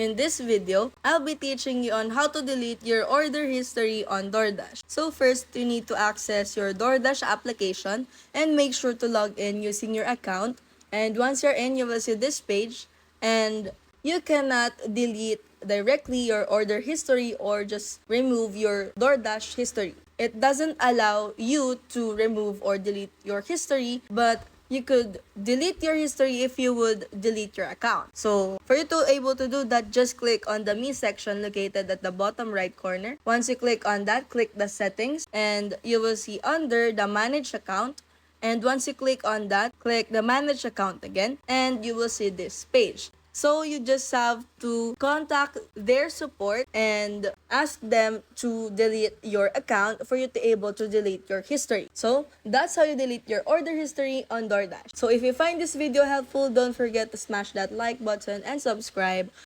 In this video, I'll be teaching you on how to delete your order history on DoorDash. So first, you need to access your DoorDash application and make sure to log in using your account. And once you're in, you will see this page and you cannot delete directly your order history or just remove your DoorDash history. It doesn't allow you to remove or delete your history, but you could delete your history if you would delete your account. So for you to able to do that, just click on the Me section located at the bottom right corner. Once you click on that, click the settings and you will see under the manage account. And once you click on that, click the manage account again and you will see this page. So you just have to contact their support and ask them to delete your account for you to able to delete your history. So that's how you delete your order history on DoorDash. So if you find this video helpful, don't forget to smash that like button and subscribe